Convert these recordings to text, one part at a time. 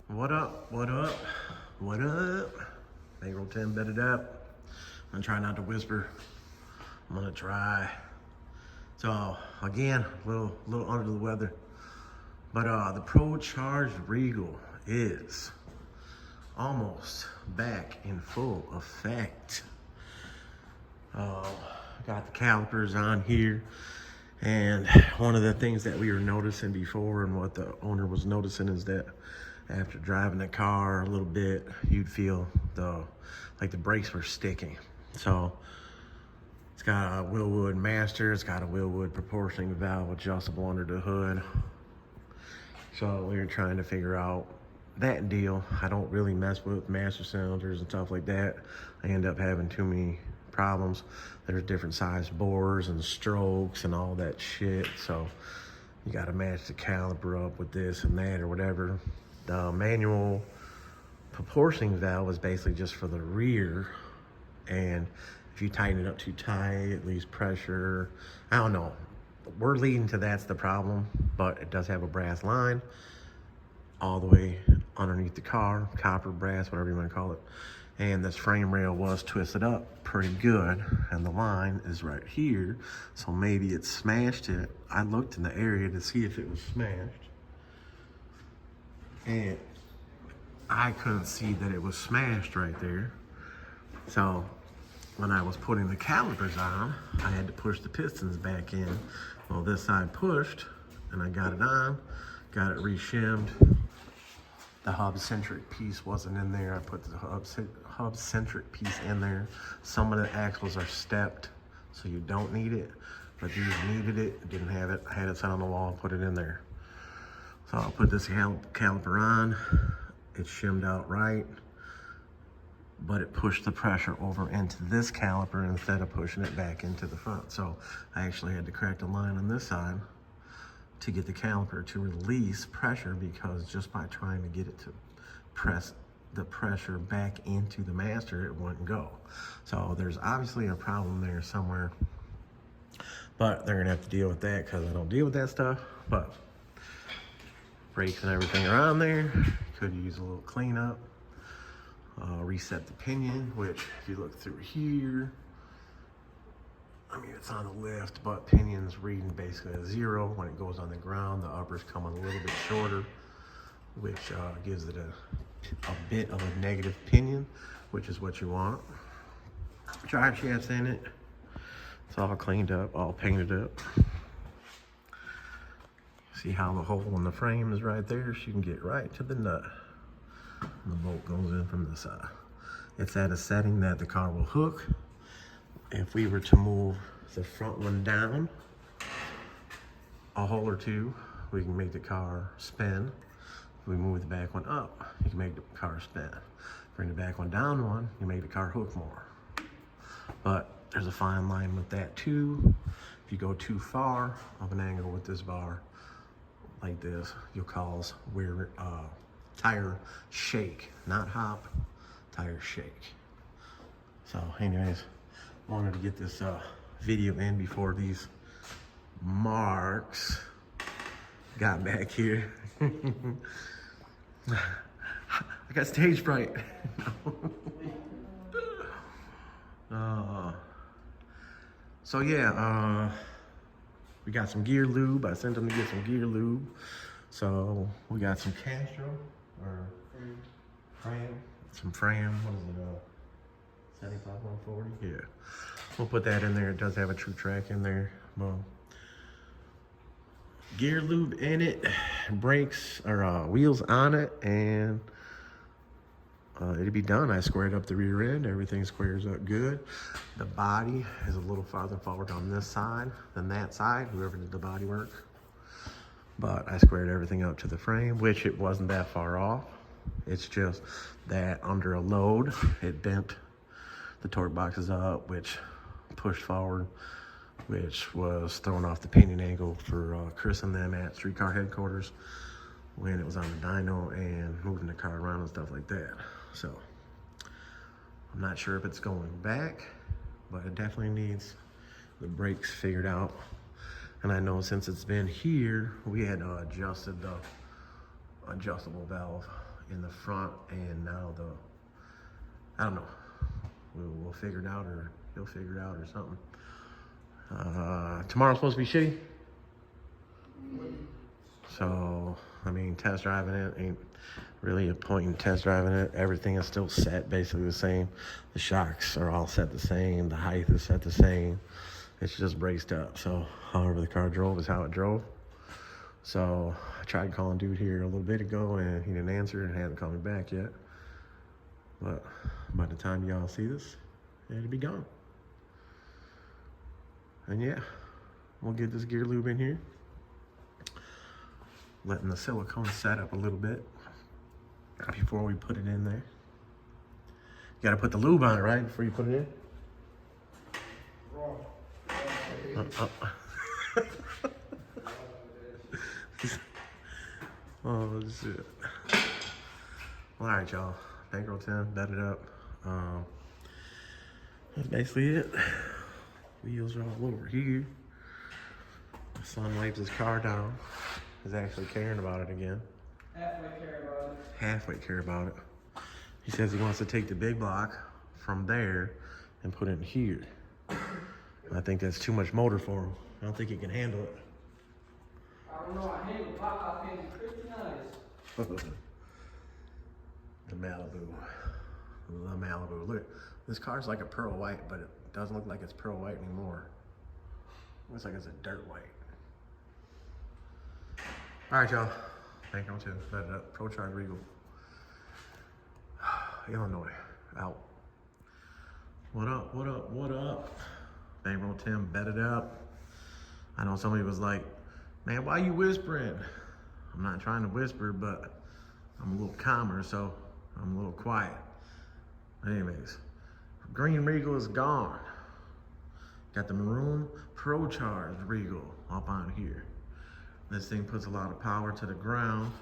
What up? What up? What up? Bankroll Tim, bet it up. I'm gonna try not to whisper. I'm gonna try. So again, a little under the weather. But the Pro Charged Regal is almost back in full effect. Got the calipers on here. And one of the things that we were noticing before and what the owner was noticing is that after driving the car a little bit, you'd feel like the brakes were sticking. So it's got a Willwood master, it's got a Willwood proportioning valve adjustable under the hood. So we were trying to figure out that deal. I don't really mess with master cylinders and stuff like that. I end up having too many problems. There's different size bores and strokes and all that shit. So you gotta match the caliper up with this and that or whatever. The manual proportioning valve is basically just for the rear. And if you tighten it up too tight, it leaves pressure. I don't know. We're leading to that's the problem, but it does have a brass line all the way underneath the car, copper, brass, whatever you want to call it. And this frame rail was twisted up pretty good, and the line is right here, so maybe it smashed it. I looked in the area to see if it was smashed, and I couldn't see that it was smashed right there. So when I was putting the calipers on, I had to push the pistons back in. Well, this side pushed, and I got it on, got it re-shimmed. The hub-centric piece wasn't in there. I put the hub-centric piece in there. Some of the axles are stepped, so you don't need it, but these needed it, didn't have it. I had it set on the wall, put it in there. So I'll put this caliper on. It shimmed out right, but it pushed the pressure over into this caliper instead of pushing it back into the front. So I actually had to crack the line on this side to get the caliper to release pressure, because just by trying to get it to press the pressure back into the master, it wouldn't go. So there's obviously a problem there somewhere, but they're gonna have to deal with that because I don't deal with that stuff. But brakes and everything are on there. Could use a little cleanup. Reset the pinion, which if you look through here, I mean, it's on the lift, but pinion's reading basically a 0. When it goes on the ground, the uppers come a little bit shorter, which gives it a bit of a negative pinion, which is what you want. Drive shaft's in it. It's all cleaned up, all painted up. See how the hole in the frame is right there? So you can get right to the nut. And the bolt goes in from the side. It's at a setting that the car will hook. If we were to move the front one down a hole or two, we can make the car spin. If we move the back one up, you can make the car spin. Bring the back one down one, you make the car hook more. But there's a fine line with that too. If you go too far of an angle with this bar, like this, you'll cause wear, tire shake, not hop, tire shake. So anyways, wanted to get this video in before these marks got back here. I got stage fright. So yeah, we got some gear lube. I sent them to get some gear lube. So we got some Castro or Fram, some Fram. What is it? 75140. Yeah, we'll put that in there. It does have a true track in there. Well, gear lube in it, brakes or wheels on it, and it'll be done. I squared up the rear end. Everything squares up good. The body is a little farther forward on this side than that side, whoever did the body work. But I squared everything up to the frame, which it wasn't that far off. It's just that under a load, it bent the torque boxes up, which pushed forward, which was throwing off the pinion angle for Chris and them at Streetcar Headquarters when it was on the dyno and moving the car around and stuff like that. So I'm not sure if it's going back, but it definitely needs the brakes figured out. And I know since it's been here, we had adjusted the adjustable valve in the front, and now I don't know. We'll figure it out, or he'll figure it out, or something. Tomorrow's supposed to be shitty. So, I mean, test driving it ain't really a point in test driving it. Everything is still set basically the same. The shocks are all set the same. The height is set the same. It's just braced up. So, however the car drove is how it drove. So, I tried calling dude here a little bit ago, and he didn't answer and hasn't called me back yet. But by the time y'all see this, it'll be gone. And yeah, we'll get this gear lube in here. Letting the silicone set up a little bit before we put it in there. You gotta put the lube on it, right, before you put it in? Oh, shit. Well, all right, y'all. Bankroll Tim, bed it up. That's basically it. Wheels are all over here. My son wipes his car down. He's actually caring about it again. Halfway care about it. He says he wants to take the big block from there and put it in here. I think that's too much motor for him. I don't think he can handle it. I don't know, I handle block, I can't Christianize. The Malibu. The Malibu. Look, this car's like a pearl white, but it doesn't look like it's pearl white anymore. It looks like it's a dirt white. All right, y'all. Bankroll Tim, bed it up. Pro Charge Regal. Illinois, out. What up, what up, what up? Bankroll Tim, bed it up. I know somebody was like, man, why you whispering? I'm not trying to whisper, but I'm a little calmer, so I'm a little quiet. Anyways, green Regal is gone. Got the maroon Pro Charge Regal up on here. This thing puts a lot of power to the ground.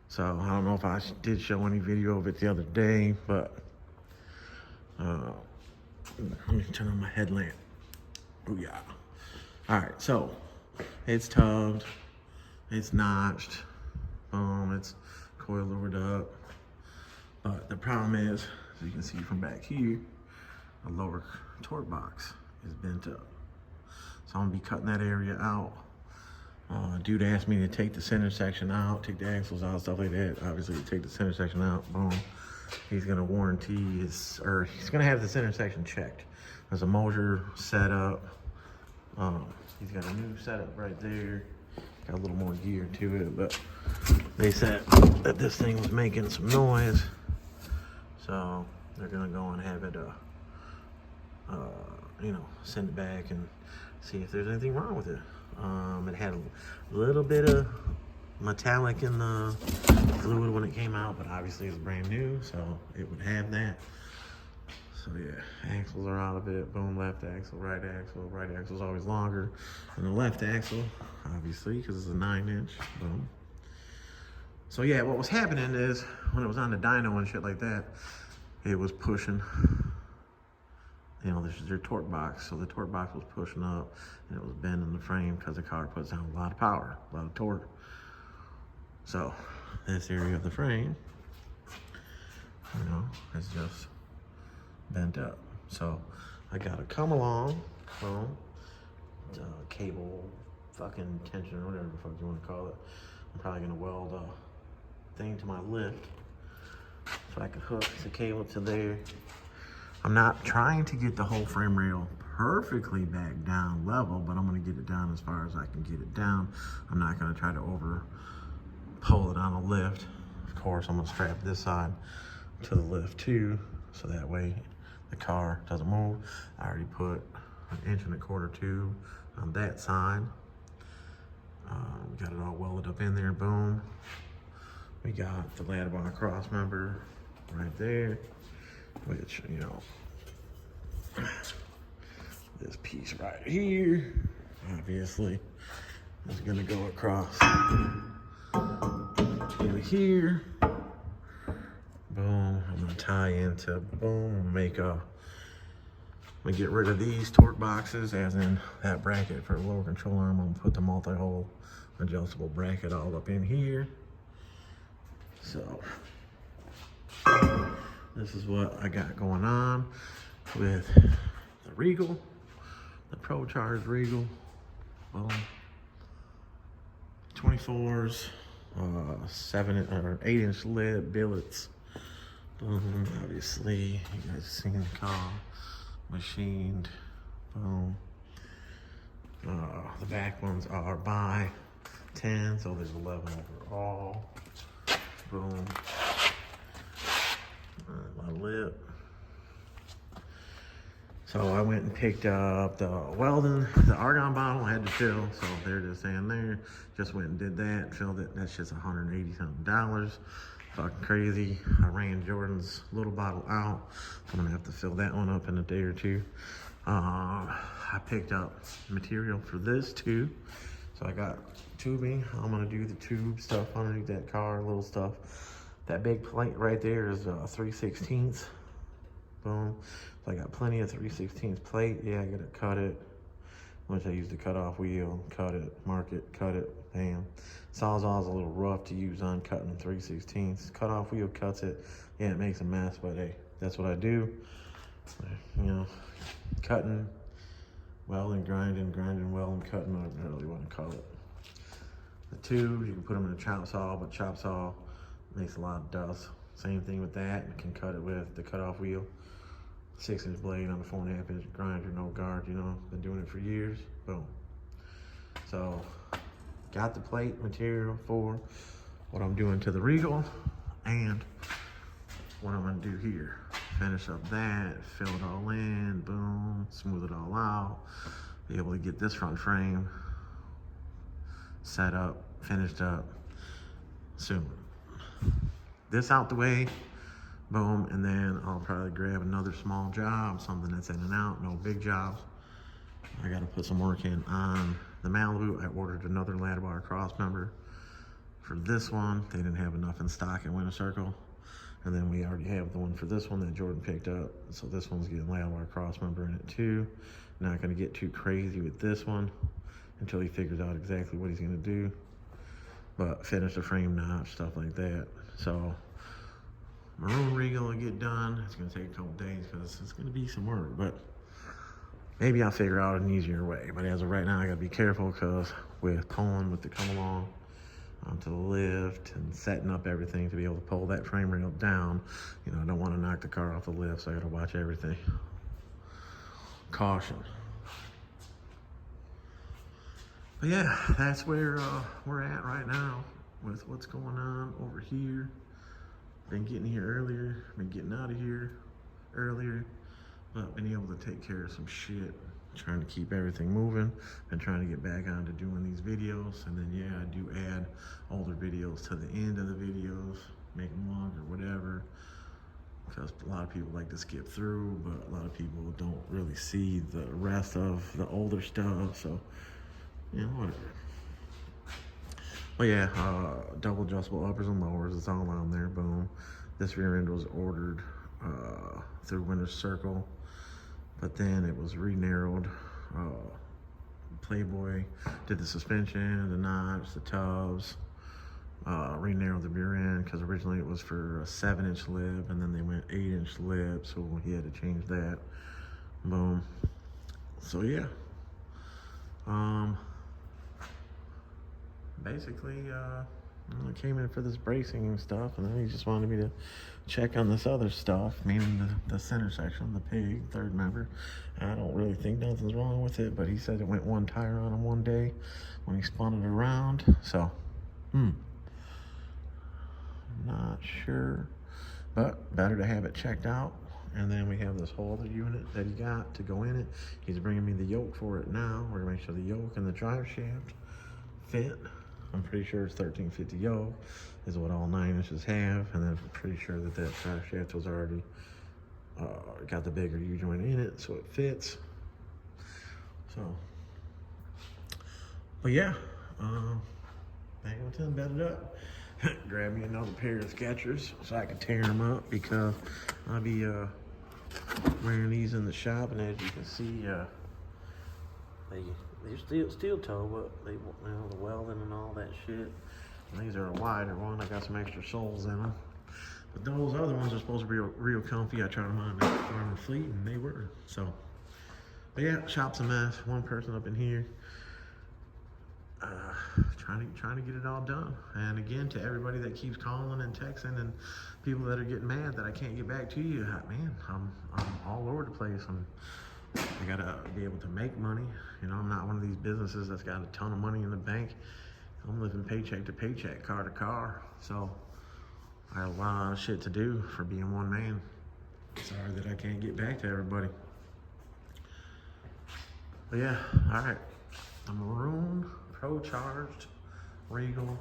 So I don't know if I did show any video of it the other day, but let me turn on my headlamp. Oh yeah. All right, so it's tubbed, it's notched, it's coil lured up. But the problem is, as you can see from back here, the lower torque box is bent up. So I'm gonna be cutting that area out. Dude asked me to take the center section out, take the axles out, stuff like that. Obviously, take the center section out, boom. He's gonna warranty his, or he's gonna have the center section checked. There's a motor set up. He's got a new setup right there. Got a little more gear to it, but they said that this thing was making some noise. So they're gonna go and have it, you know, send it back and see if there's anything wrong with it. It had a little bit of metallic in the fluid when it came out, but obviously it's brand new, so it would have that. So yeah, axles are out of it. Boom, left axle, right axle. Right axle's always longer than the left axle, obviously, because it's a 9-inch. Boom. So yeah, what was happening is when it was on the dyno and shit like that, it was pushing. You know, this is your torque box, so the torque box was pushing up and it was bending the frame because the car puts out a lot of power, a lot of torque. So this area of the frame, you know, is just bent up. So I gotta come along, cable, fucking tension, or whatever the fuck you want to call it. I'm probably gonna weld a thing to my lift so I can hook the cable to there. I'm not trying to get the whole frame rail perfectly back down level, but I'm gonna get it down as far as I can get it down. I'm not gonna try to over pull it on a lift. Of course, I'm gonna strap this side to the lift too, so that way the car doesn't move. I already put an 1.25-inch tube on that side. Got it all welded up in there, boom. We got the ladder bar cross member right there, which, you know, this piece right here, obviously, is gonna go across into here. Boom, I'm gonna tie into, boom, I'm gonna get rid of these torque boxes, as in that bracket for the lower control arm. I'm gonna put the multi-hole adjustable bracket all up in here. So this is what I got going on with the Regal, the Pro Charge Regal. 24s, 7 or 8-inch lid billets. Boom. Obviously, you guys have seen the car machined. Boom. The back ones are by 10, so there's 11 overall. Boom. My lip. So I went and picked up the welding, the argon bottle I had to fill. So there it is saying there. Just went and did that, filled it. That's just $180 something. Fucking crazy. I ran Jordan's little bottle out. So I'm gonna have to fill that one up in a day or two. I picked up material for this too. So I got tubing. I'm gonna do the tube stuff underneath that car, little stuff. That big plate right there is 3/16. Boom. So I got plenty of 3/16 plate. Yeah, I gotta cut it. Which I use the cut off wheel, cut it, mark it, cut it, bam. Sawzall's a little rough to use on cutting 3/16. Cut off wheel cuts it. Yeah, it makes a mess, but hey, that's what I do. You know, cutting, welding, grinding, welding, cutting, I don't really want to call it. The tubes, you can put them in a chop saw, but chop saw makes a lot of dust. Same thing with that, you can cut it with the cut off wheel. 6-inch blade on a 4.5-inch grinder, no guard, you know, been doing it for years. Boom. So, got the plate material for what I'm doing to the Regal and what I'm gonna do here. Finish up that, fill it all in, boom, smooth it all out. Be able to get this front frame set up, finished up soon. This out the way. Boom, and then I'll probably grab another small job, something that's in and out, no big jobs. I gotta put some work in on the Malibu. I ordered another ladder bar cross member. For this one, they didn't have enough in stock at Winter Circle. And then we already have the one for this one that Jordan picked up. So this one's getting ladder bar cross member in it too. Not gonna get too crazy with this one until he figures out exactly what he's gonna do. But finish the frame notch, stuff like that. So, maroon Regal will get done. It's gonna take a couple days because it's gonna be some work, but maybe I'll figure out an easier way. But as of right now, I gotta be careful because with pulling with the come along onto the lift and setting up everything to be able to pull that frame rail down, you know, I don't want to knock the car off the lift, so I gotta watch everything. Caution. But yeah, that's where we're at right now with what's going on over here. Been getting here earlier, been getting out of here earlier, but been able to take care of some shit, trying to keep everything moving, and trying to get back onto doing these videos. And then yeah, I do add older videos to the end of the videos, make them longer, whatever, because a lot of people like to skip through, but a lot of people don't really see the rest of the older stuff, so you know, whatever. But yeah, double adjustable uppers and lowers, it's all on there, boom. This rear end was ordered through Winter Circle, but then it was re-narrowed. Playboy did the suspension, the notch, the tubs, re-narrowed the rear end because originally it was for a 7-inch lip, and then they went 8-inch lip, so he had to change that. Boom. So yeah. Basically, I came in for this bracing and stuff, and then he just wanted me to check on this other stuff, meaning the center section, the pig, third member. I don't really think nothing's wrong with it, but he said it went one tire on him one day when he spun it around, so, not sure, but better to have it checked out. And then we have this whole other unit that he got to go in it. He's bringing me the yoke for it now. We're gonna make sure the yoke and the drive shaft fit. I'm pretty sure it's 1350 yoke is what all 9 inches have, and then I'm pretty sure that that drive shaft was already got the bigger U-joint in it, so it fits. So, but yeah, Bankroll Tim bedded up. Grab me another pair of Skechers so I can tear them up, because I'll be wearing these in the shop, and as you can see, they're steel toe, but they, you know, the welding and all that shit These are a wider one. I got some extra soles in them. But those other ones are supposed to be real comfy. I tried them on the fleet and they were. So, but yeah, shop's a mess. One person up in here. Trying to get it all done. And again, to everybody that keeps calling and texting and people that are getting mad that I can't get back to you, man, I'm all over the place. I gotta be able to make money. You know, I'm not one of these businesses that's got a ton of money in the bank. I'm living paycheck to paycheck, car to car. So I have a lot of shit to do for being one man. Sorry that I can't get back to everybody. But yeah, all right. The maroon, pro-charged, Regal,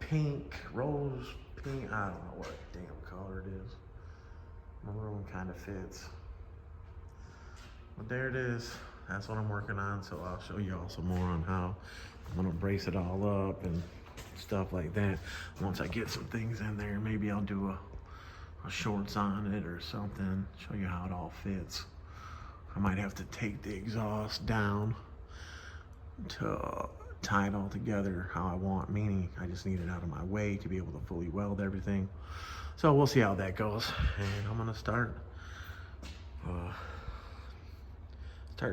pink, rose pink. I don't know what damn color it is. Maroon kind of fits. But there it is. That's what I'm working on. So I'll show you all some more on how I'm gonna brace it all up and stuff like that. Once I get some things in there, maybe I'll do a shorts on it or something. Show you how it all fits. I might have to take the exhaust down to tie it all together how I want, meaning I just need it out of my way to be able to fully weld everything. So we'll see how that goes. And I'm gonna start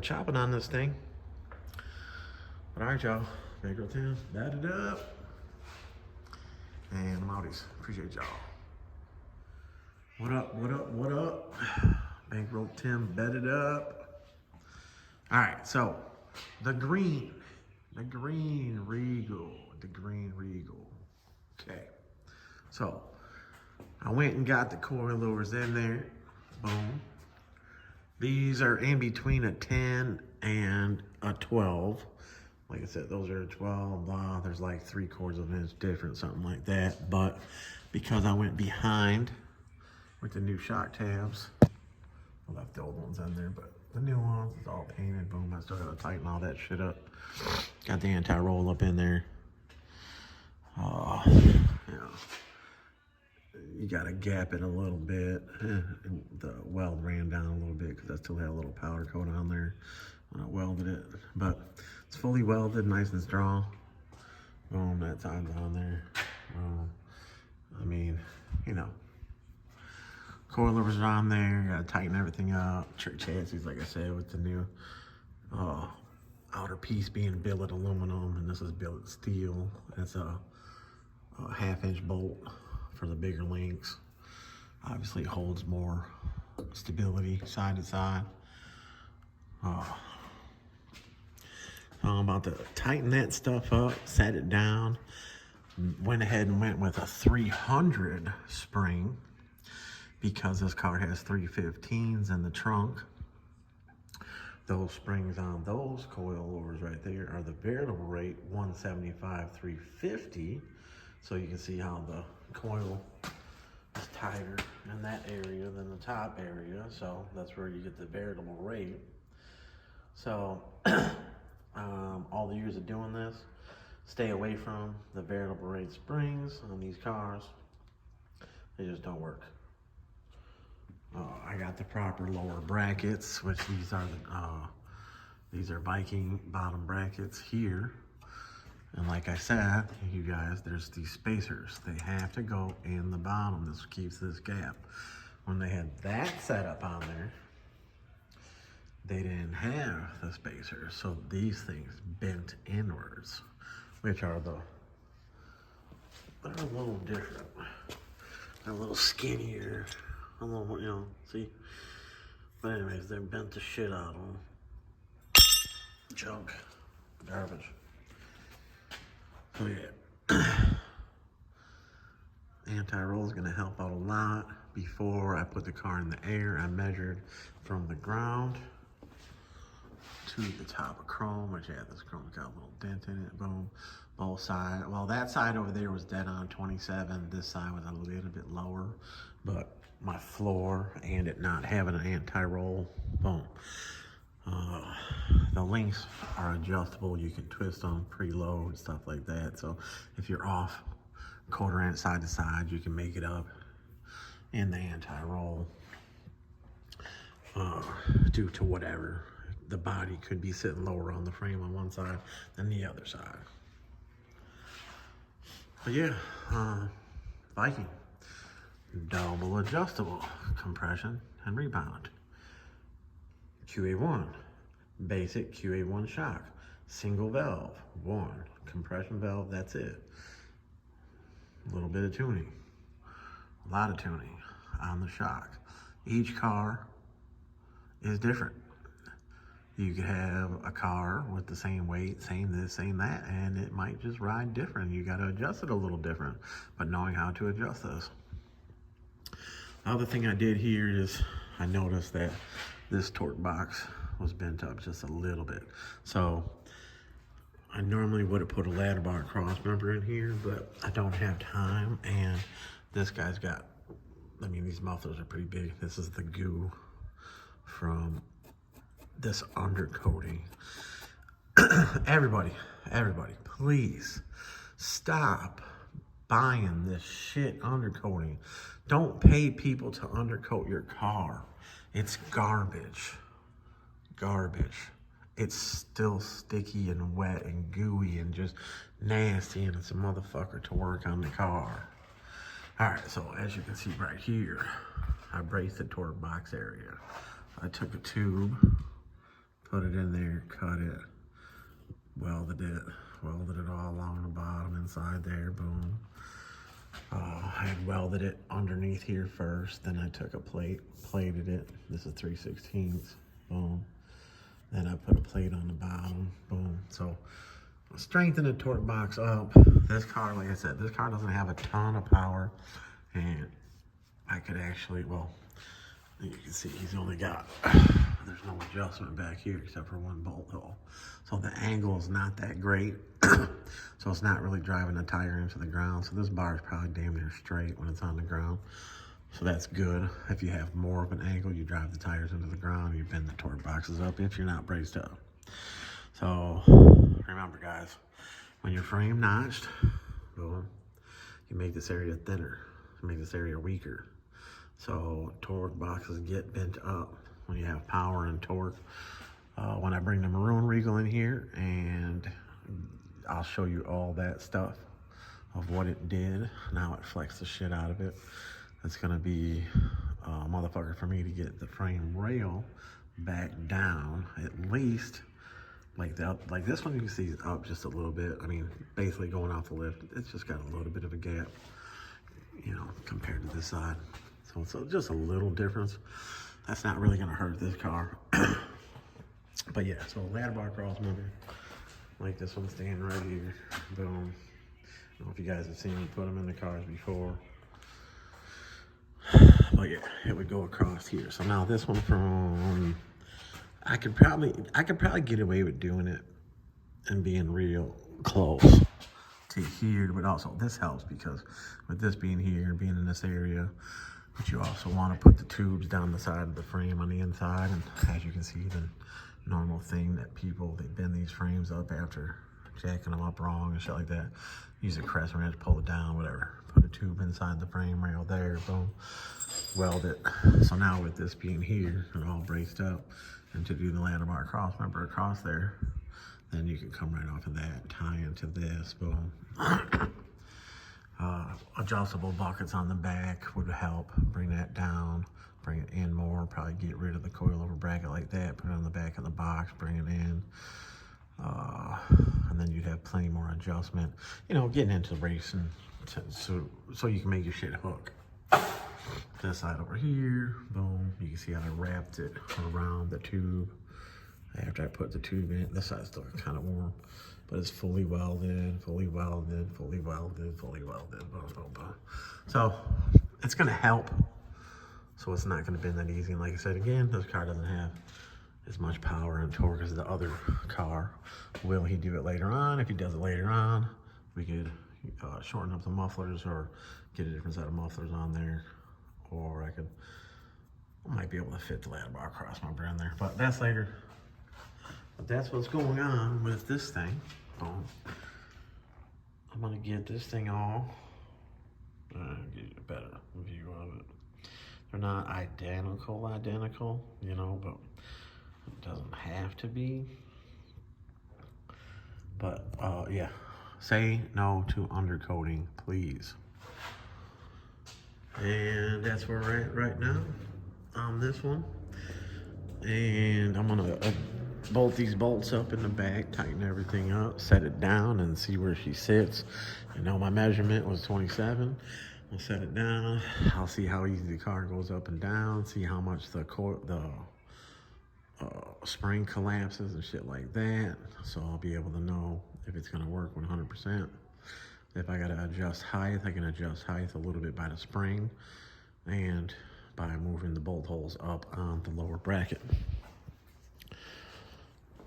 chopping on this thing. But all right, y'all, Bankroll Tim, bat it up. And I'm outies. Appreciate y'all. What up, what up, what up? Bankroll Tim, bet it up. All right, so the green Regal, Okay, so I went and got the coilovers in there, boom. These are in between a 10 and a 12. Like I said, those are a 12, blah, there's like 3/4 of an inch difference, something like that. But because I went behind with the new shock tabs, I left the old ones in there, but the new ones, it's all painted, boom. I still gotta tighten all that shit up. Got the anti-roll up in there. You know, you gotta gap it a little bit. And the weld ran down a little bit because I still had a little powder coat on there when I welded it. But it's fully welded, nice and strong. Boom, that side's on there. I mean, you know, coilovers are on there. Gotta tighten everything up. Trick chassis, like I said, with the new outer piece being billet aluminum, and this is billet steel. It's a 1/2-inch bolt for the bigger links. Obviously, it holds more stability side to side. I'm about to tighten that stuff up, set it down. Went ahead and went with a 300 spring because this car has 315s in the trunk. Those springs on those coilovers right there are the variable rate 175 350. So you can see how the coil is tighter in that area than the top area. So that's where you get the variable rate. So all the years of doing this, stay away from the variable rate springs on these cars. They just don't work. I got the proper lower brackets, which these are Viking bottom brackets here. And like I said, you guys, there's these spacers. They have to go in the bottom. This keeps this gap. When they had that set up on there, they didn't have the spacers. So these things bent inwards, which are they're a little different. They're a little skinnier. A little, you know, see? But anyways, they bent the shit out of them. Junk. Garbage. So yeah. Anti-roll is gonna help out a lot. Before I put the car in the air, I measured from the ground to the top of chrome, which yeah, this chrome's got a little dent in it, boom. Both sides, well, that side over there was dead on 27. This side was a little bit lower, but my floor and it not having an anti-roll, boom. The links are adjustable. You can twist them, preload, and stuff like that. So if you're off 1/4 inch side to side, you can make it up in the anti-roll due to whatever. The body could be sitting lower on the frame on one side than the other side. But yeah, Viking, double adjustable compression and rebound. QA1, basic QA1 shock, single valve, one compression valve, that's it. A little bit of tuning, a lot of tuning on the shock. Each car is different. You could have a car with the same weight, same this, same that, and it might just ride different. You got to adjust it a little different, but knowing how to adjust those. The other thing I did here is I noticed that this torque box was bent up just a little bit. So I normally would have put a ladder bar cross member in here, but I don't have time, and this guy's got, I mean, these mufflers are pretty big. This is the goo from this undercoating. everybody, please stop buying this shit undercoating. Don't pay people to undercoat your car. It's garbage. It's still sticky and wet and gooey and just nasty, and it's a motherfucker to work on the car. All right, so as you can see right here, I braced the torque box area. I took a tube, put it in there, cut it, welded it all along the bottom, inside there, boom. I had welded it underneath here first, then I took a plate, plated it. This is 3/16, boom. Then I put a plate on the bottom, boom. So strengthen the torque box up. This car, like I said, this car doesn't have a ton of power, and I could actually, well, you can see he's only got, there's no adjustment back here except for one bolt hole. So the angle is not that great. So it's not really driving the tire into the ground. So this bar is probably damn near straight when it's on the ground. So that's good. If you have more of an angle, you drive the tires into the ground, you bend the torque boxes up if you're not braced up. So remember guys, when your frame notched, boom, you make this area thinner, you make this area weaker. So torque boxes get bent up when you have power and torque. When I bring the maroon Regal in here, and I'll show you all that stuff of what it did. Now it flexed the shit out of it. It's gonna be a motherfucker for me to get the frame rail back down, at least like this one you can see is up just a little bit. I mean, basically going off the lift, it's just got a little bit of a gap, you know, compared to this side. So just a little difference. That's not really gonna hurt this car. But yeah, so ladder bar cross member, like this one standing right here, boom. I don't know if you guys have seen me put them in the cars before. But yeah, it would go across here. So now this one from, I could probably get away with doing it and being real close to here, but also this helps because with this being here, being in this area, but you also want to put the tubes down the side of the frame on the inside. And as you can see, the normal thing that people, they bend these frames up after jacking them up wrong and shit like that. Use a crescent wrench, pull it down, whatever. Put a tube inside the frame rail there, boom, weld it. So now with this being here and all braced up, and to do the ladder bar cross member across there, then you can come right off of that, tie into this, boom. Adjustable buckets on the back would help bring that down, bring it in more, probably get rid of the coilover bracket like that, put it on the back of the box, bring it in. And then you'd have plenty more adjustment, you know, getting into racing so you can make your shit hook. This side over here, boom, you can see how I wrapped it around the tube. After I put the tube in, this side's still kind of warm, but it's fully welded, fully welded, fully welded, fully welded, boom, boom, boom. So it's gonna help. So it's not gonna bend that easy. And like I said, again, this car doesn't have as much power and torque as the other car. Will he do it later on? If he does it later on, we could shorten up the mufflers or get a different set of mufflers on there. Or I might be able to fit the ladder bar cross member in there, but that's later. But that's what's going on with this thing. Boom. I'm gonna get this thing all, get you a better view of it. They're not identical, you know, but it doesn't have to be. But yeah, say no to undercoating, please. And that's where we're at right now on this one. And I'm gonna bolt these bolts up in the back, tighten everything up, set it down, and see where she sits. I know my measurement was 27. I'll set it down. I'll see how easy the car goes up and down. See how much the spring collapses and shit like that. So I'll be able to know if it's gonna work 100%. If I gotta adjust height, I can adjust height a little bit by the spring and by moving the bolt holes up on the lower bracket.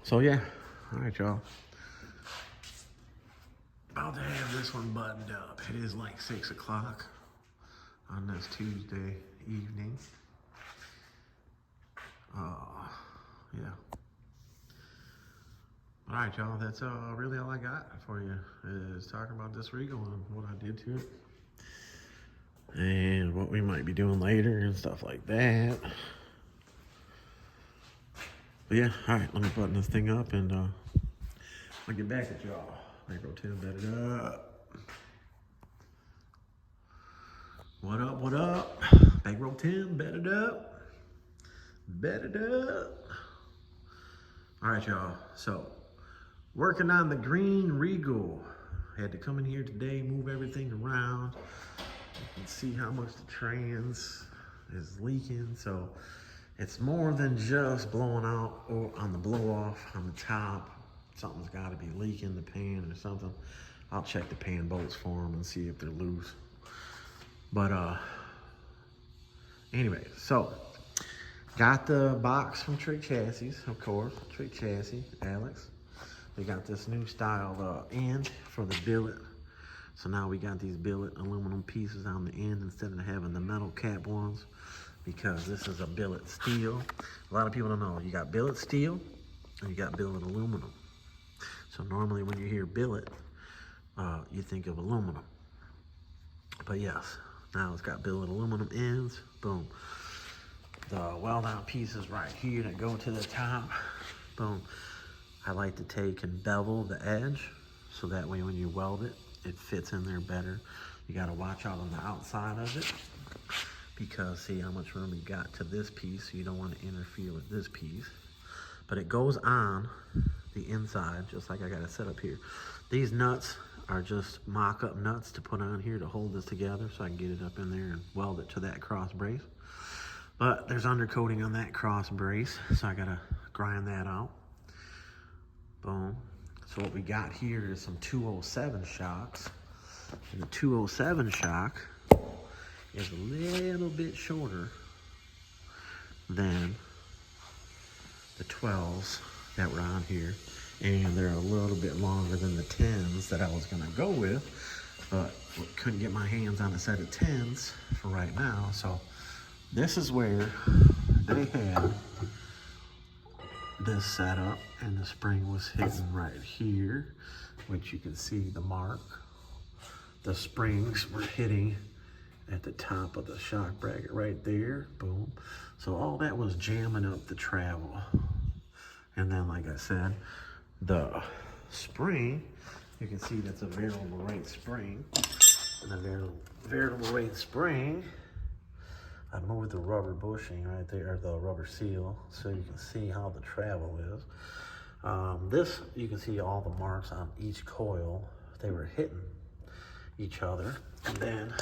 So yeah, all right, y'all. About to have this one buttoned up. It is like 6 o'clock on this Tuesday evening. Yeah. All right, y'all, that's really all I got for you, is talking about this Regal and what I did to it. And what we might be doing later and stuff like that. But yeah, all right, let me button this thing up and I'll get back at y'all. Bankroll Tim, bet it up. What up, what up? Bankroll Tim, bet it up. Bet it up. All right, y'all, so working on the green Regal. Had to come in here today, move everything around. You can see how much the trans is leaking. So it's more than just blowing out or on the blow off on the top. Something's got to be leaking the pan or something. I'll check the pan bolts for them and see if they're loose. But anyway, so got the box from Trick Chassis, of course. Trick Chassis, Alex. We got this new style end for the billet. So now we got these billet aluminum pieces on the end instead of having the metal cap ones, because this is a billet steel. A lot of people don't know, you got billet steel and you got billet aluminum. So normally when you hear billet, you think of aluminum. But yes, now it's got billet aluminum ends, boom. The weld out pieces right here that go to the top, boom. I like to take and bevel the edge, so that way when you weld it, it fits in there better. You gotta watch out on the outside of it, because see how much room you got to this piece, so you don't wanna interfere with this piece. But it goes on the inside, just like I got it set up here. These nuts are just mock-up nuts to put on here to hold this together, so I can get it up in there and weld it to that cross brace. But there's undercoating on that cross brace, so I gotta grind that out. Boom. So what we got here is some 207 shocks. And the 207 shock is a little bit shorter than the 12s that were on here. And they're a little bit longer than the 10s that I was gonna go with, but couldn't get my hands on a set of 10s for right now. So this is where they had this setup, and the spring was hitting right here, which you can see the mark. The springs were hitting at the top of the shock bracket right there, boom. So all that was jamming up the travel. And then, like I said, the spring, you can see that's a variable rate spring. And the variable rate spring, I moved the rubber bushing right there, the rubber seal, so you can see how the travel is. This, you can see all the marks on each coil. They were hitting each other. And then,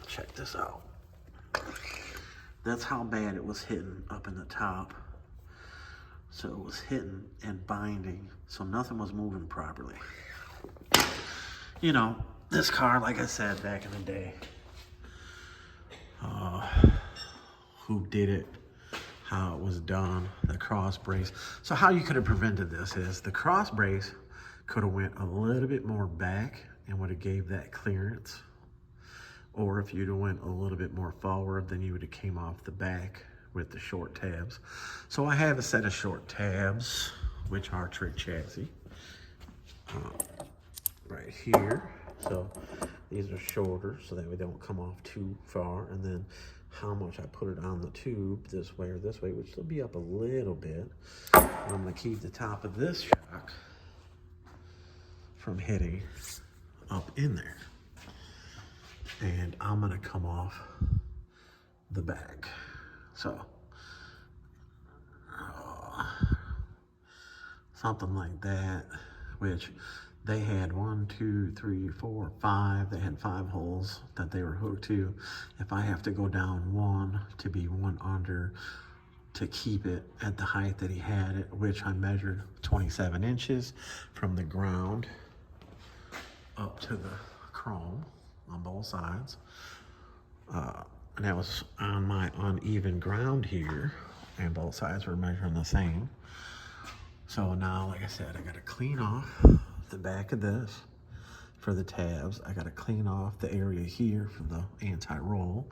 check this out. That's how bad it was hitting up in the top. So it was hitting and binding, so nothing was moving properly. You know, this car, like I said back in the day, who did it, how it was done, the cross brace. So how you could have prevented this is the cross brace could have went a little bit more back and would have gave that clearance. Or if you'd have went a little bit more forward, then you would have came off the back with the short tabs. So I have a set of short tabs, which are Trick Chassis, right here. So these are shorter, so that we don't come off too far. And then how much I put it on the tube, this way or this way, which will be up a little bit. And I'm gonna keep the top of this shock from hitting up in there. And I'm gonna come off the back. So, something like that, which they had 1, 2, 3, 4, 5. They had 5 holes that they were hooked to. If I have to go down 1 to be 1 under to keep it at the height that he had it, which I measured 27 inches from the ground up to the chrome on both sides. And that was on my uneven ground here, and both sides were measuring the same. So now, like I said, I gotta clean off the back of this for the tabs. I gotta clean off the area here for the anti-roll.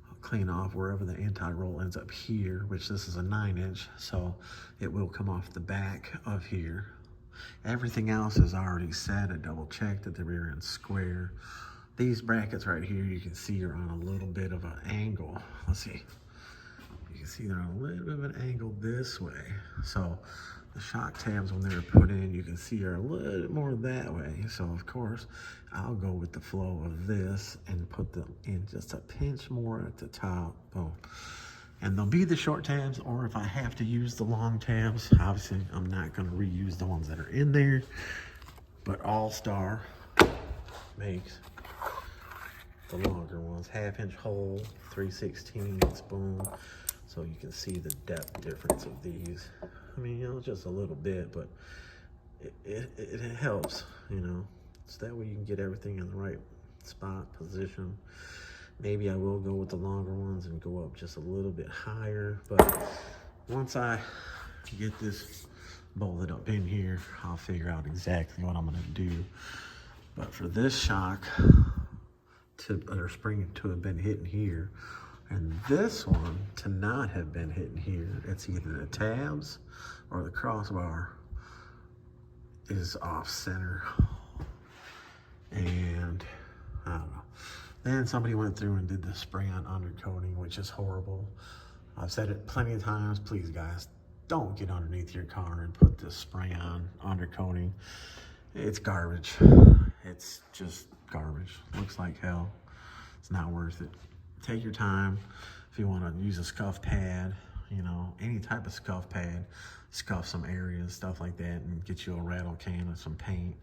I'll clean off wherever the anti-roll ends up here, which this is a 9-inch, so it will come off the back of here. Everything else is already set. I double checked that they were in square. These brackets right here, you can see are on a little bit of an angle. Let's see. You can see they're on a little bit of an angle this way. So the shock tabs, when they were put in, you can see are a little bit more that way. So of course, I'll go with the flow of this and put them in just a pinch more at the top. Boom. And they'll be the short tabs, or if I have to use the long tabs, obviously I'm not gonna reuse the ones that are in there, but All-Star makes the longer ones, 1/2-inch hole, 3/16, boom. So you can see the depth difference of these. I mean, you know, just a little bit, but it helps, you know. So that way you can get everything in the right spot, position. Maybe I will go with the longer ones and go up just a little bit higher. But once I get this bolted up in here, I'll figure out exactly what I'm gonna do. But for this shock, or spring to have been hitting here, and this one to not have been hitting here, it's either the tabs or the crossbar is off center. And I don't know. Then somebody went through and did the spray on undercoating, which is horrible. I've said it plenty of times. Please, guys, don't get underneath your car and put this spray on undercoating. It's garbage. It's just garbage. Looks like hell. It's not worth it. Take your time. If you want to use a scuff pad, you know, any type of scuff pad, scuff some areas, stuff like that, and get you a rattle can of some paint.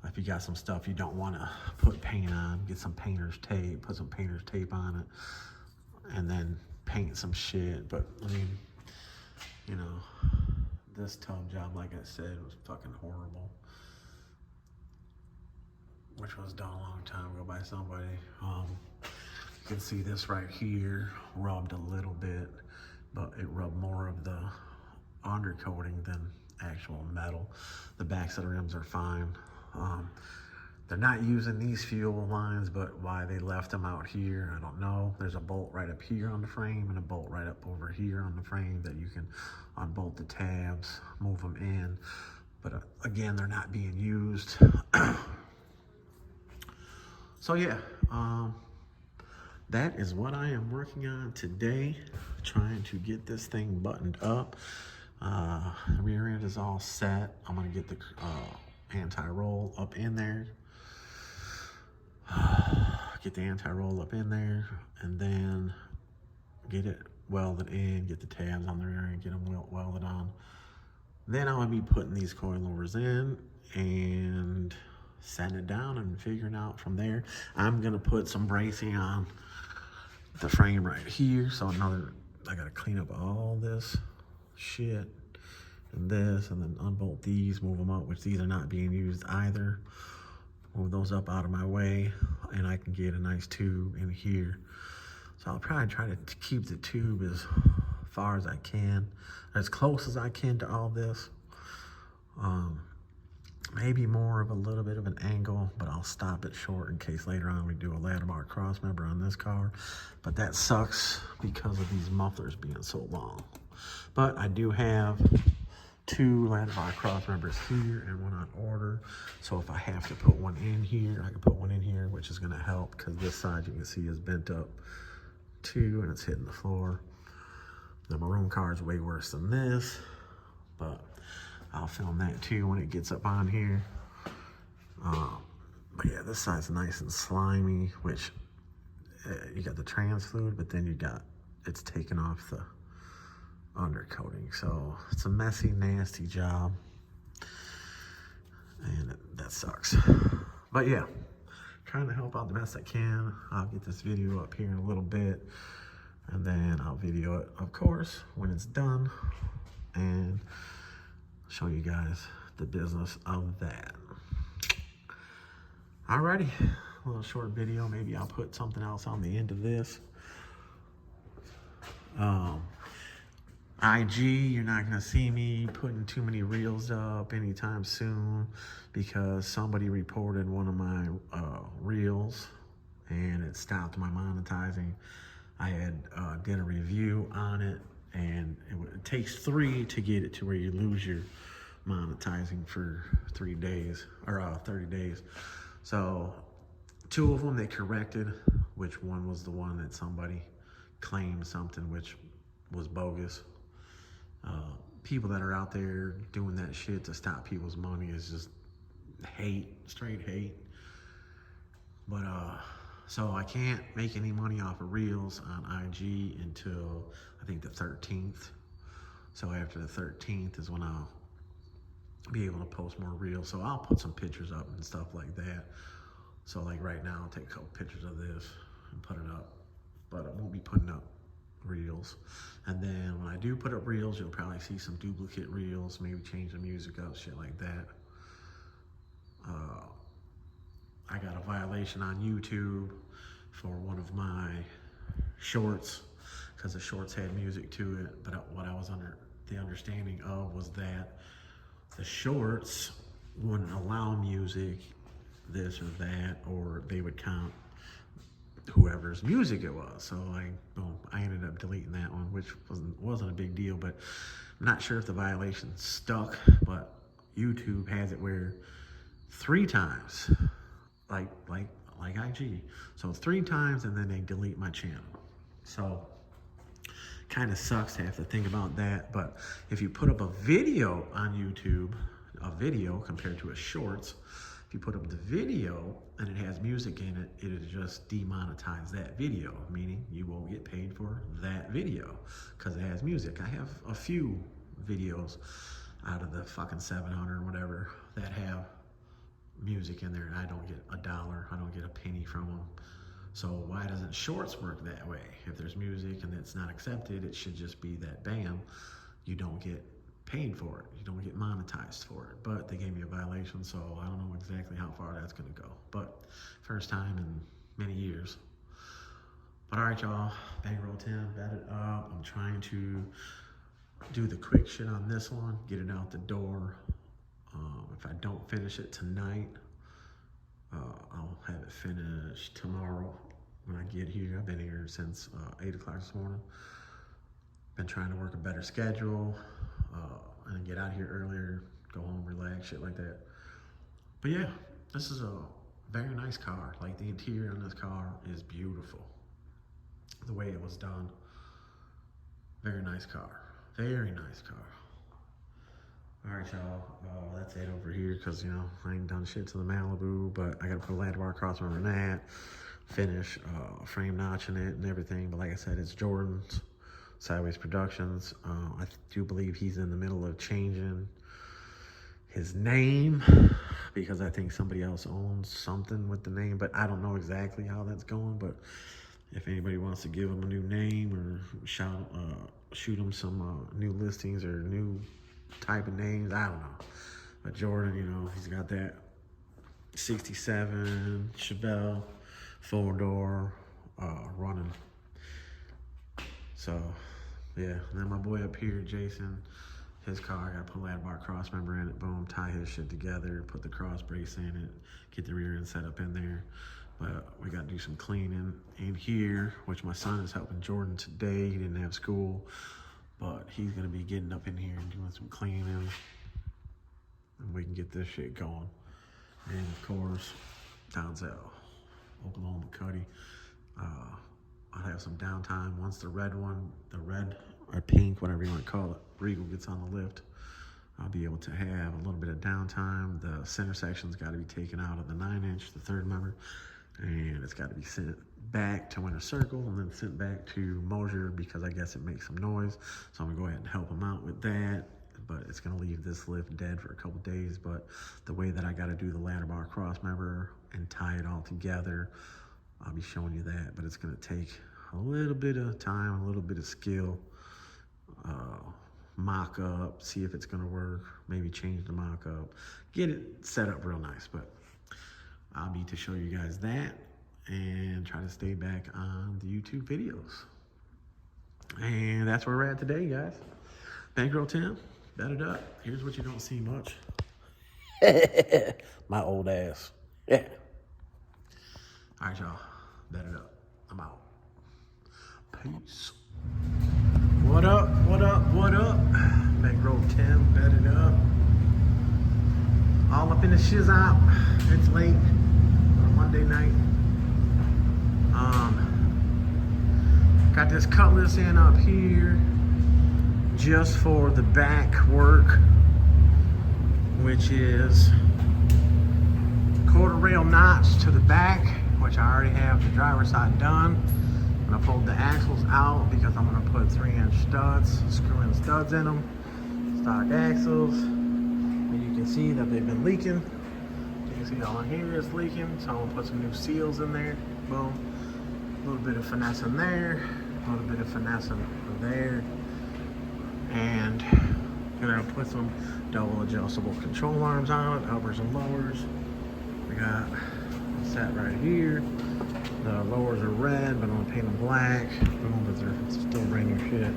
If you got some stuff you don't want to put paint on, get some painter's tape, put some painter's tape on it, and then paint some shit. But I mean, you know, this tub job, like I said, was fucking horrible, which was done a long time ago by somebody. You can see this right here rubbed a little bit, but it rubbed more of the undercoating than actual metal. The backs of the rims are fine. They're not using these fuel lines, but why they left them out here, I don't know. There's a bolt right up here on the frame and a bolt right up over here on the frame that you can unbolt the tabs, move them in. But again, they're not being used. So yeah, that is what I am working on today, trying to get this thing buttoned up. The rear end is all set. I'm gonna get the anti-roll up in there. Get the anti-roll up in there, and then get it welded in, get the tabs on the rear end, get them welded on. Then I'm gonna be putting these coilovers in and setting it down and figuring out from there. I'm gonna put some bracing on the frame right here. So I gotta clean up all this shit and this, and then unbolt these, move them up, which these are not being used either. Move those up out of my way, and I can get a nice tube in here. So I'll probably try to keep the tube as far as I can, as close as I can to all this. Maybe more of a little bit of an angle, but I'll stop it short in case later on we do a ladder bar cross member on this car. But that sucks because of these mufflers being so long. But I do have 2 ladder bar cross members here and 1 on order. So if I have to put one in here, I can put one in here, which is gonna help because this side you can see is bent up too and it's hitting the floor. The maroon car is way worse than this, but I'll film that too when it gets up on here. But yeah, this side's nice and slimy, which you got the trans fluid, but then it's taken off the undercoating. So it's a messy, nasty job. And that sucks. But yeah, trying to help out the best I can. I'll get this video up here in a little bit, and then I'll video it, of course, when it's done, and show you guys the business of that. Alrighty, a little short video. Maybe I'll put something else on the end of this. IG, you're not gonna see me putting too many reels up anytime soon because somebody reported one of my reels and it stopped my monetizing. I had did a review on it, and it takes 3 to get it to where you lose your monetizing for 3 days or 30 days. So 2 of them they corrected, which one was the one that somebody claimed something which was bogus. People that are out there doing that shit to stop people's money is just hate, straight hate. But so I can't make any money off of reels on IG until I think the 13th. So after the 13th is when I'll be able to post more reels. So I'll put some pictures up and stuff like that. So like right now, I'll take a couple pictures of this and put it up, but I won't be putting up reels. And then when I do put up reels, you'll probably see some duplicate reels, maybe change the music up, shit like that. I got a violation on YouTube for one of my shorts because the shorts had music to it, but what I was under the understanding of was that the shorts wouldn't allow music, this or that, or they would count whoever's music it was. So I ended up deleting that one, which wasn't a big deal, but I'm not sure if the violation stuck, but YouTube has it where 3 times, like IG. So 3 times and then they delete my channel. So kind of sucks to have to think about that, but if you put up a video on YouTube, a video compared to a shorts, if you put up the video and it has music in it, it'll just demonetize that video, meaning you won't get paid for that video because it has music. I have a few videos out of the fucking 700 or whatever that have music in there, and I don't get $1, I don't get a penny from them. So why doesn't shorts work that way? If there's music and it's not accepted, it should just be that bam, you don't get paid for it, you don't get monetized for it. But they gave me a violation, so I don't know exactly how far that's gonna go, but first time in many years. But all right, y'all, Bankroll Tim, got it up. I'm trying to do the quick shit on this one, get it out the door. If I don't finish it tonight, I'll have it finished tomorrow when I get here. I've been here since 8 o'clock this morning. Been trying to work a better schedule and get out here earlier, go home, relax, shit like that. But yeah, this is a very nice car. Like, the interior on this car is beautiful. The way it was done, very nice car, very nice car. All right, y'all, that's it over here because, you know, I ain't done shit to the Malibu, but I got to put a ladder bar crossbar on that, finish frame notching it and everything. But like I said, it's Jordan's Sideways Productions. I do believe he's in the middle of changing his name because I think somebody else owns something with the name, but I don't know exactly how that's going. But if anybody wants to give him a new name or shoot him some new listings or new type of names, I don't know. But Jordan, you know, he's got that 67 Chevelle 4-door running. So yeah, and then my boy up here, Jason, his car, I gotta put a ladder bar cross member in it, boom, tie his shit together, put the cross brace in it, get the rear end set up in there. But we gotta do some cleaning in here, which my son is helping Jordan today. He didn't have school, but he's gonna be getting up in here and doing some cleaning, and we can get this shit going. And of course, down south, Oklahoma Cuddy, I'll have some downtime once the red or pink, whatever you want to call it, Regal gets on the lift. I'll be able to have a little bit of downtime. The center section's got to be taken out of the 9-inch, the third member, and it's got to be sent back to Winter Circle and then sent back to Mosier because I guess it makes some noise. So I'm gonna go ahead and help them out with that. But it's gonna leave this lift dead for a couple days. But the way that I gotta do the ladder bar cross member and tie it all together, I'll be showing you that. But it's gonna take a little bit of time, a little bit of skill. Mock up, see if it's gonna work, maybe change the mock up, get it set up real nice. But I'll be to show you guys that and try to stay back on the YouTube videos. And that's where we're at today, guys. Bankroll Tim, bet it up. Here's what you don't see much. My old ass. Yeah. All right, y'all, bet it up. I'm out. Peace. What up, what up, what up? Bankroll Tim, bet it up. All up in the shiz out. It's late on a Monday night. Got this cutlass in up here just for the back work, which is quarter rail knots to the back, which I already have the driver's side done. I'm gonna pull the axles out because I'm gonna put 3-inch studs, screw in studs in them, stock axles. And you can see that they've been leaking. You can see all in here is leaking, so I'm gonna put some new seals in there. Boom. A little bit of finesse in there, a little bit of finesse in there, and gonna put some double adjustable control arms on it, uppers and lowers. We got a set right here. The lowers are red, but I'm gonna paint them black. Boom, but they're still brand new shit.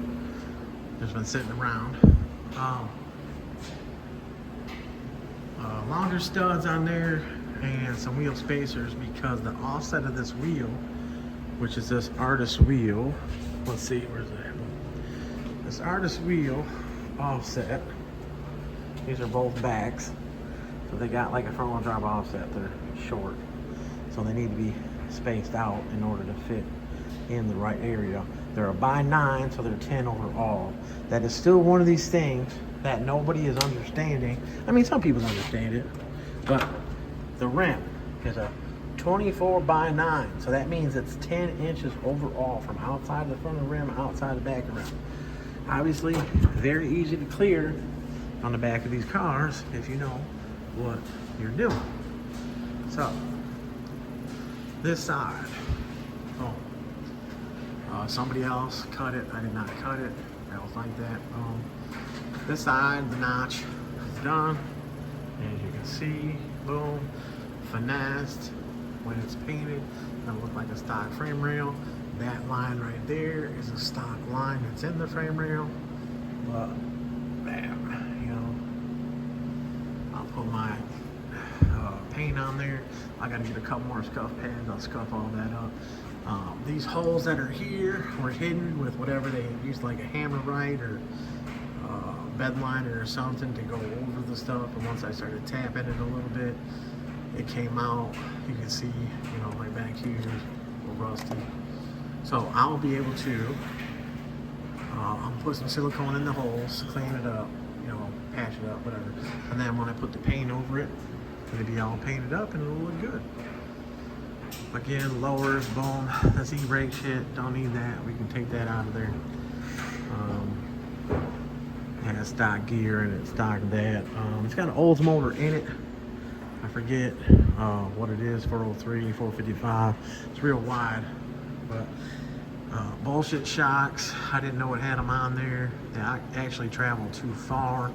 Just been sitting around. Longer studs on there and some wheel spacers because the offset of this wheel, which is this artist wheel, let's see, where's that? This artist wheel offset, these are both backs, so they got like a front wheel drive offset. They're short, so they need to be spaced out in order to fit in the right area. They're a by 9, so they're 10 overall. That is still one of these things that nobody is understanding. I mean, some people understand it, but the rim is a 24 by 9, so that means it's 10 inches overall from outside the front of the rim, outside the back of the rim. Obviously, very easy to clear on the back of these cars if you know what you're doing. So, this side, somebody else cut it. I did not cut it. That was like that. This side, the notch is done. As you can see, boom, finessed. When it's painted, it'll look like a stock frame rail. That line right there is a stock line that's in the frame rail. But, bam, you know, I'll put my paint on there. I gotta get a couple more scuff pads. I'll scuff all that up. These holes that are here were hidden with whatever they used, like a hammer right or bed liner or something to go over the stuff. And once I started tapping it a little bit, it came out. You can see, you know, right back here is a little rusty. So I'll be able to I'll put some silicone in the holes, clean it up, you know, patch it up, whatever. And then when I put the paint over it, it'll be all painted up and it'll look good. Again, lowers, boom, that's e-brake shit, don't need that. We can take that out of there. It has stock gear and it, stock that. It's got an Olds motor in it. I forget what it is, 403, 455. It's real wide, but bullshit shocks. I didn't know it had them on there. I actually traveled too far.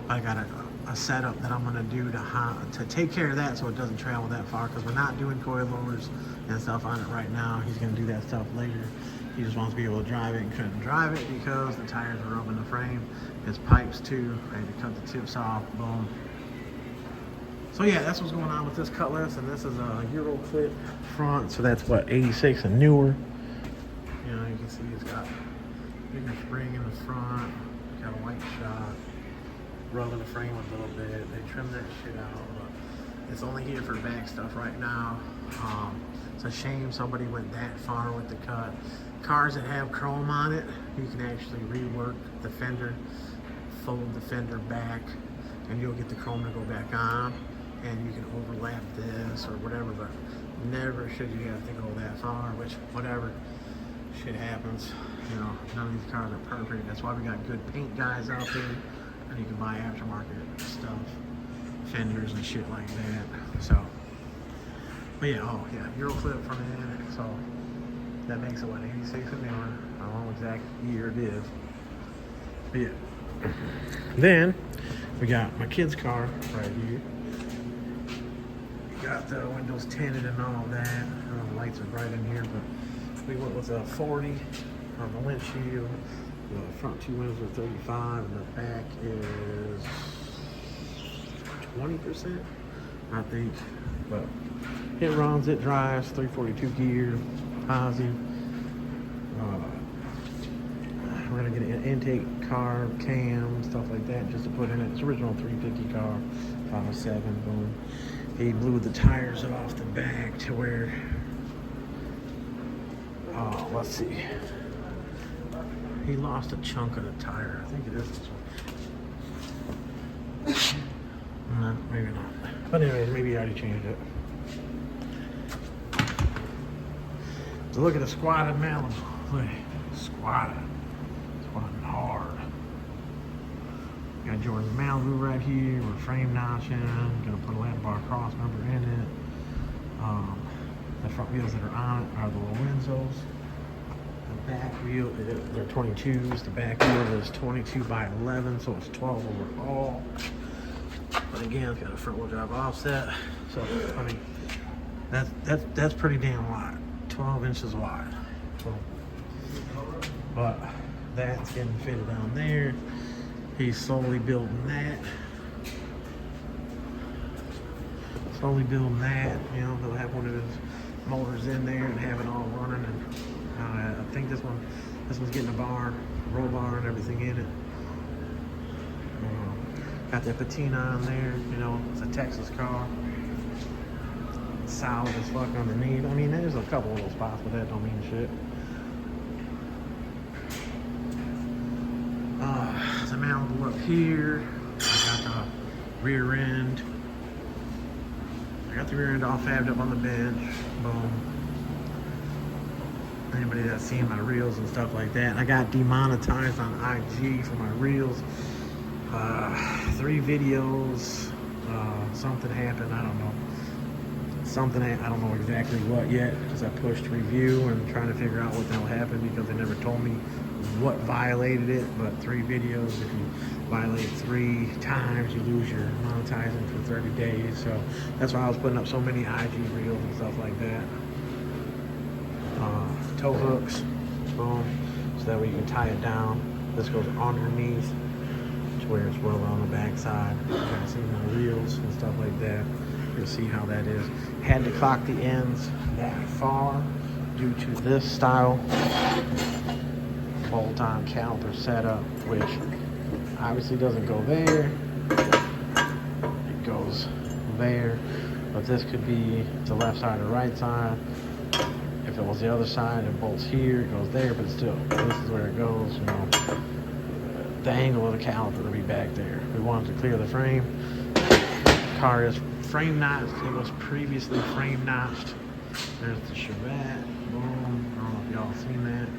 I got a setup that I'm gonna do to take care of that so it doesn't travel that far, because we're not doing coilovers and stuff on it right now. He's gonna do that stuff later. He just wants to be able to drive it and couldn't drive it because the tires were rubbing the frame. His pipes too, I had to cut the tips off, boom. So yeah, that's what's going on with this cutlass, and this is a Euro clip front, so that's what, 86 and newer. You know, you can see it's got bigger spring in the front, got a white shot, rubbing the frame a little bit. They trimmed that shit out, but it's only here for back stuff right now. It's a shame somebody went that far with the cut. Cars that have chrome on it, you can actually rework the fender fold the fender back, and you'll get the chrome to go back on, and you can overlap this or whatever, but never should you have to go that far, which whatever, shit happens. You know, none of these cars are perfect. That's why we got good paint guys out there, and you can buy aftermarket stuff, fenders and shit like that. So, but yeah, oh yeah, Euro clip front end. So that makes it what, 86 and newer. I don't know exact year it is. But yeah. Then we got my kid's car right here. Got the windows tinted and all that. The lights are bright in here, but we went with a 40 on the windshield. The front two windows are 35, and the back is 20%, I think. But it runs, it drives, 342 gear, posi. We're gonna get an intake carb, cam, stuff like that, just to put in it. It's original 350 car, 507, boom. He blew the tires off the back to where, let's see. He lost a chunk of the tire. I think it is this one. No, maybe not. But anyways, maybe he already changed it. So look at the squatted Malibu. Look, squatted. Squatting hard. Got Jordan's Malibu right here. We're frame notching. Gonna put a lap bar cross member in it. The front wheels that are on it are the Lorenzos. The back wheel, they're 22s. The back wheel is 22 by 11, so it's 12 overall. But again, it's got a front wheel drive offset. So I mean, that's pretty damn wide. 12 inches wide. So, but that's getting fitted down there. He's slowly building that. Slowly building that. You know, he'll have one of his motors in there and have it all running. And I think this one's getting a bar, roll bar, and everything in it. Got that patina on there. You know, it's a Texas car. Solid as fuck underneath. I mean, there's a couple little spots, but that don't mean shit. The Malibu up here. I got the rear end. I got the rear end all fabbed up on the bench. Boom. Anybody that's seen my reels and stuff like that. I got demonetized on IG for my reels. 3 videos. Something happened. I don't know. I don't know exactly what yet, because I pushed review and trying to figure out what the hell happened, because they never told me what violated it. But 3 videos, if you violate 3 times, you lose your monetizing for 30 days. So that's why I was putting up so many IG reels and stuff like that. Tow hooks, boom, so that way you can tie it down. This goes underneath to where it's well on the back side. You can see my reels and stuff like that. You'll see how that is. Had to clock the ends that far due to this style bolt-on caliper setup, which obviously doesn't go there. It goes there, but this could be the left side or right side. If it was the other side, it bolts here, it goes there, but still, this is where it goes. You know, the angle of the caliper will be back there. We wanted to clear the frame. Car is frame notched. It was previously frame notched. There's the Chevette. Boom. I don't know if y'all seen that.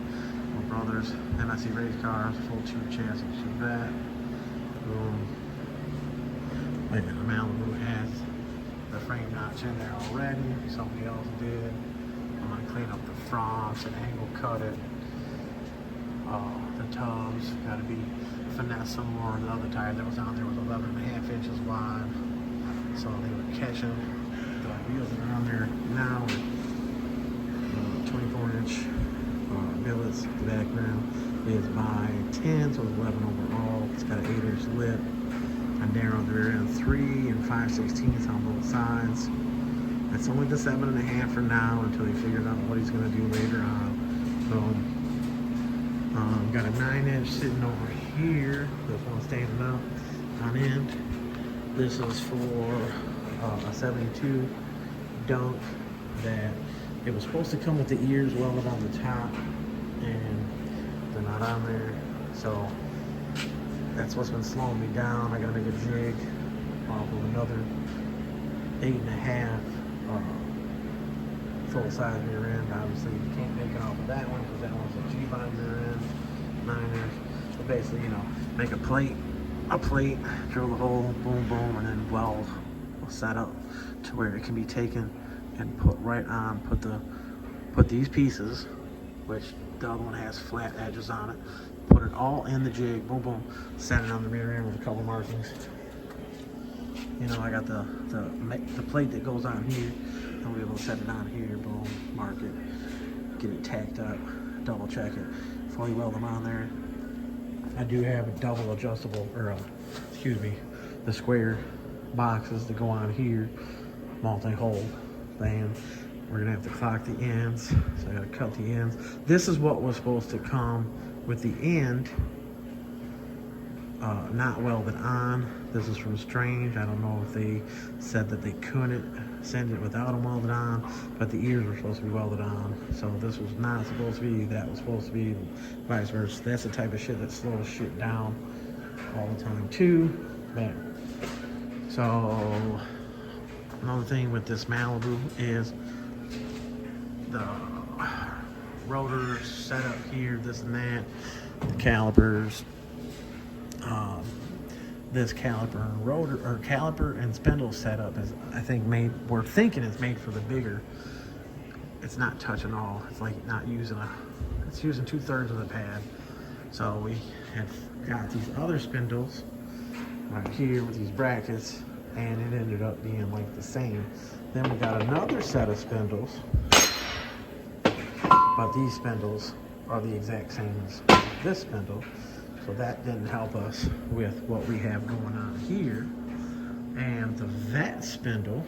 My brother's MIC race cars, full tube chassis Chevette. Boom. Wait a minute, the Malibu has the frame notch in there already. Somebody else did. I'm gonna clean up the fronts and angle cut it. The tubs gotta be finessed some more. The other tire that was on there was 11.5 inches wide. So they were catching the wheels that are on there now with 24-inch billets. The back rim is by 10, so it's 11 overall. It's got an 8-inch lip. I narrowed the rear end 3 and 5/16 on both sides. It's only the 7.5 for now until he figures out what he's going to do later on. So, got a 9-inch sitting over here. This one's standing up on end. This is for a 72 dunk that it was supposed to come with the ears welded on the top, and they're not on there. So that's what's been slowing me down. I gotta make a jig off of another 8.5 full-size rear end. Obviously, you can't make it off of that one because that one's a G-bond rear end, 9-inch. But basically, you know, make a plate, drill the hole, boom, boom, and then weld a setup to where it can be taken and put right on. Put these pieces, which the other one has flat edges on it. Put it all in the jig, boom, boom. Set it on the rear end with a couple markings. You know, I got the plate that goes on here. I'll be able to set it on here, boom, mark it, get it tacked up, double check it, fully weld them on there. I do have a double adjustable, or the square boxes that go on here, multi-hole band. We're gonna have to clock the ends, so I gotta cut the ends. This is what was supposed to come with the end not welded on. This is from Strange. I don't know if they said that they couldn't send it without them welded on, but the ears were supposed to be welded on. So this was not supposed to be, that was supposed to be, vice versa. That's the type of shit that slows shit down all the time too. But so another thing with this Malibu is the rotor setup here, this and that, the calipers, this caliper and rotor, or caliper and spindle setup is, I think, we're thinking it's made for the bigger. It's not touching all. It's like not using it's using 2/3 of the pad. So we have got these other spindles right here with these brackets, and it ended up being like the same. Then we got another set of spindles, but these spindles are the exact same as this spindle. So that didn't help us with what we have going on here. And the vet spindle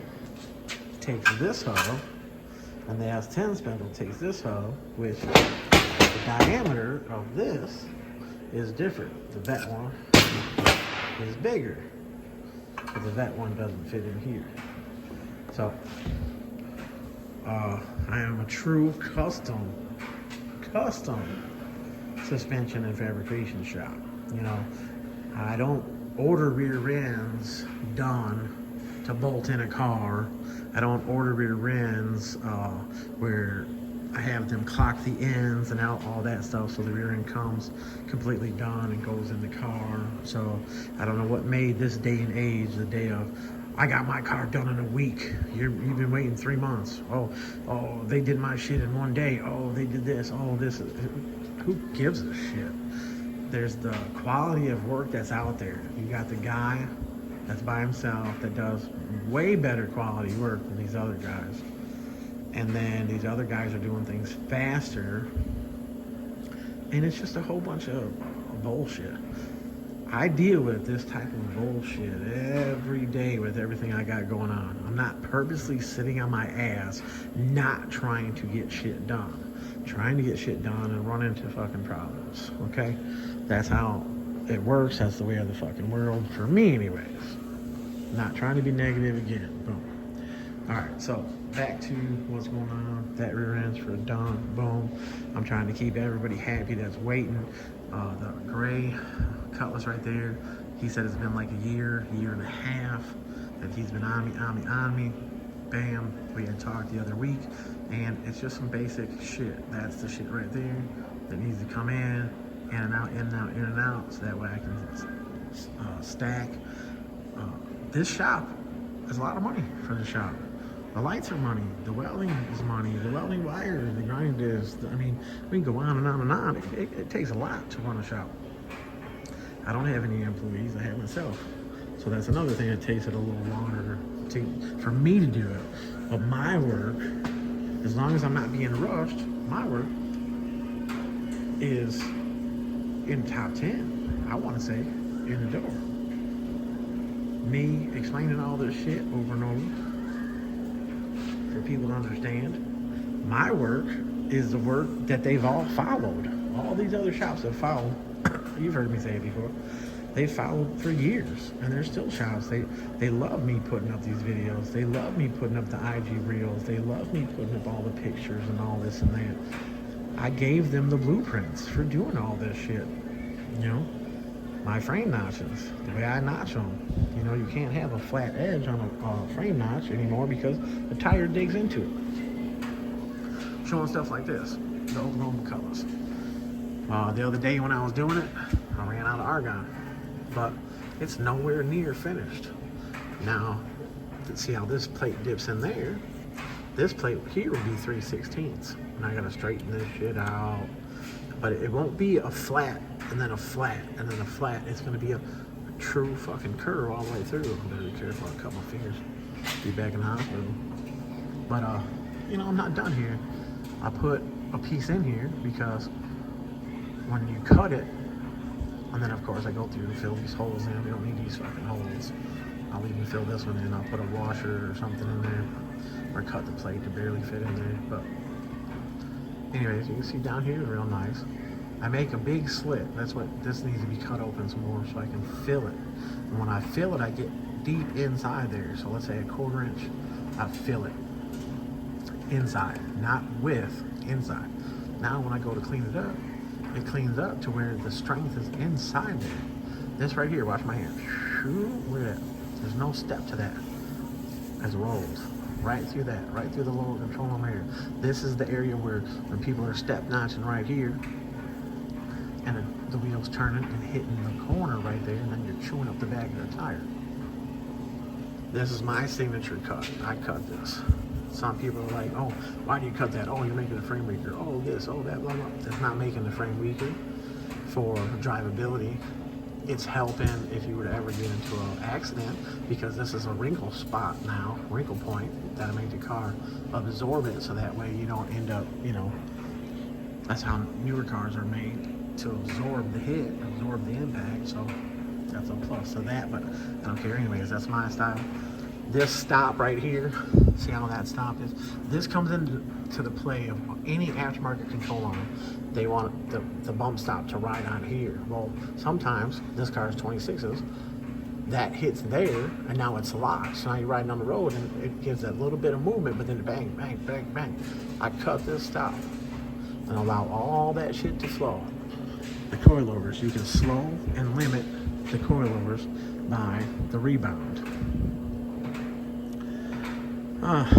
takes this hub, and the S10 spindle takes this hub, which the diameter of this is different. The vet one is bigger, but the vet one doesn't fit in here. So I am a true custom suspension and fabrication shop. You know, I don't order rear ends done to bolt in a car. I don't order rear ends where I have them clock the ends and out, all that stuff, so the rear end comes completely done and goes in the car. So I don't know what made this day and age the day of, I got my car done in a week. You've been waiting 3 months. Oh, they did my shit in 1 day. Oh, they did this. Oh, this. Who gives a shit? There's the quality of work that's out there. You got the guy that's by himself that does way better quality work than these other guys. And then these other guys are doing things faster. And it's just a whole bunch of bullshit. I deal with this type of bullshit every day with everything I got going on. I'm not purposely sitting on my ass, not trying to get shit done. Trying to get shit done and run into fucking problems, okay? That's how it works. That's the way of the fucking world, for me anyways. Not trying to be negative again, boom. All right, so back to what's going on. That rear end's for done, boom. I'm trying to keep everybody happy that's waiting. The gray Cutlass right there, he said it's been like a year and a half that he's been on me. Bam, we had talked the other week, and it's just some basic shit. That's the shit right there that needs to come in and out, in and out, in and out, so that way I can stack. This shop is a lot of money for the shop. The lights are money, the welding is money, the welding wire, the grind is, I mean, we can go on and on and on. It takes a lot to run a shop. I don't have any employees, I have myself. So that's another thing that takes it a little longer for me to do it. But my work, as long as I'm not being rushed, my work is in the top 10, I want to say, in the door. Me explaining all this shit over and over for people to understand. My work is the work that they've all followed. All these other shops have followed. You've heard me say it before. They followed for years, and they're still shops. They love me putting up these videos. They love me putting up the IG reels. They love me putting up all the pictures and all this and that. I gave them the blueprints for doing all this shit, you know? my frame notches, the way I notch them. You know, you can't have a flat edge on a frame notch anymore because the tire digs into it. Showing stuff like this, those normal colors. The other day when I was doing it, I ran out of argon, but it's nowhere near finished. Now, see how this plate dips in there? This plate here will be 3/16, and I gotta straighten this shit out. But it won't be a flat, and then a flat, and then a flat. It's gonna be a true fucking curve all the way through. I'm better be careful, I'll cut my fingers. Be back in the hospital. But, you know, I'm not done here. I put a piece in here because when you cut it, and then of course I go through and fill these holes in. We don't need these fucking holes. I'll even fill this one in. I'll put a washer or something in there, or cut the plate to barely fit in there. But anyways, you can see down here, real nice. I make a big slit. That's what this needs to be cut open some more so I can fill it. And when I fill it, I get deep inside there. So let's say a 1/4 inch, I fill it inside, not width, inside. Now when I go to clean it up, it cleans up to where the strength is inside there. This right here, watch my hand. Look at that. There's no step to that. It's rolled right through that, right through the lower control arm area. This is the area where when people are step notching right here, and the wheel's turning and hitting the corner right there, and then you're chewing up the back of the tire. This is my signature cut. I cut this. Some people are like, oh, why do you cut that? Oh, you're making the frame weaker. Oh, this, oh, that, blah, blah. It's not making the frame weaker for drivability. It's helping if you were to ever get into an accident, because this is a wrinkle spot now, wrinkle point, that'll make the car absorb it, so that way you don't end up, you know, that's how newer cars are made, to absorb the hit, absorb the impact. So that's a plus to that, but I don't care anyways. That's my style. This stop right here, see how that stop is? This comes into the play of any aftermarket control arm. They want the bump stop to ride on here. Well, sometimes this car is 26s. That hits there, and now it's locked. So now you're riding on the road, and it gives that little bit of movement, but then bang, bang, bang, bang. I cut this stop and allow all that shit to flow. The coilovers, you can slow and limit the coilovers by the rebound.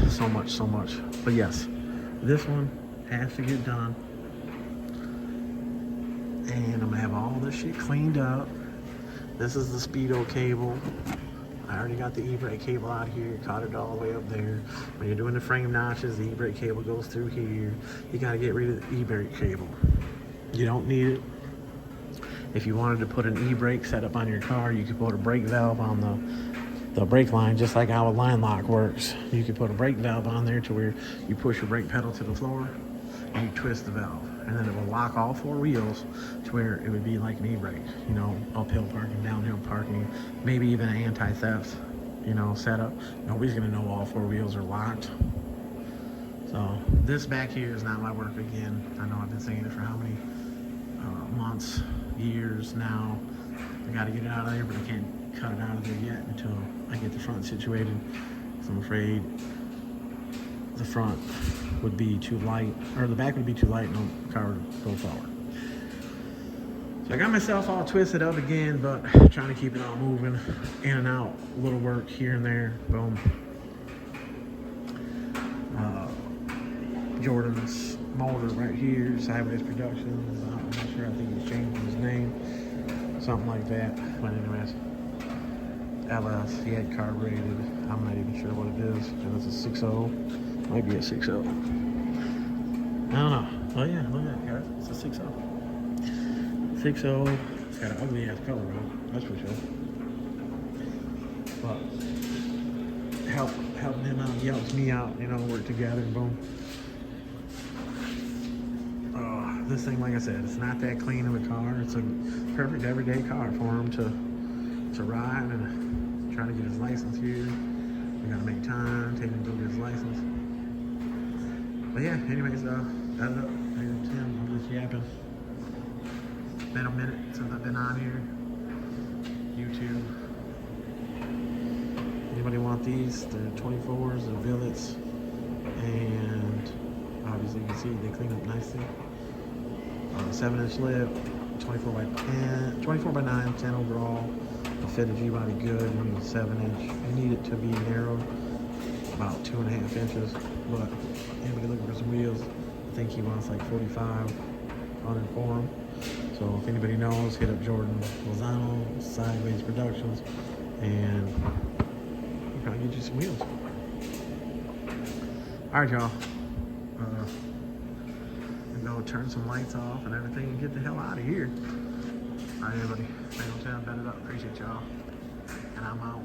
So much. But yes, this one has to get done. And I'm gonna have all this shit cleaned up. This is the speedo cable. I already got the e-brake cable out here, caught it all the way up there. When you're doing the frame notches, the e-brake cable goes through here. You gotta get rid of the e-brake cable. You don't need it. If you wanted to put an e-brake setup on your car, you could put a brake valve on the brake line, just like how a line lock works. You could put a brake valve on there to where you push your brake pedal to the floor and you twist the valve, and then it will lock all 4 wheels to where it would be like an e-brake, you know, uphill parking, downhill parking, maybe even an anti-theft, you know, setup. Nobody's gonna know all 4 wheels are locked. So this back here is not my work again. I know I've been saying it for how many months, years now. I gotta get it out of there, but I can't cut it out of there yet until I get the front situated. So I'm afraid the front would be too light, or the back would be too light, and the car would go forward. So I got myself all twisted up again, but trying to keep it all moving, in and out, little work here and there, boom. Jordan's motor right here, Sideways Productions. I'm not sure, I think he's changing his name, something like that. But anyways, LS, he had carbureted. I'm not even sure what it is. It's a 6.0, might be a 6.0. I don't know. Oh yeah, look at that, guys. It's a 6.0. 6.0. It's got an ugly ass color on it, that's for sure. But helping him out, he helps me out, you know, work together, boom. This thing, like I said, it's not that clean of a car. It's a perfect everyday car for him to ride and try to get his license here. We gotta make time, take him to go get his license. But yeah, anyways, that's it. Tim, I'm just yapping. It's been a minute since I've been on here. YouTube. Anybody want these? They're 24s, they're billets, and obviously you can see they clean up nicely. 7-inch lip, 24 by 10, 24 by 9, 10 overall. The fit of G-body good. You need a 7-inch. You need it to be narrow, about 2.5 inches. But anybody looking for some wheels, I think he wants like 45 on it for him. So if anybody knows, hit up Jordan Lozano, Sideways Productions, and he'll probably get you some wheels. All right, y'all. Go turn some lights off and everything and get the hell out of here. All right, everybody. Bankroll Tim, bet it up. Appreciate y'all. And I'm out.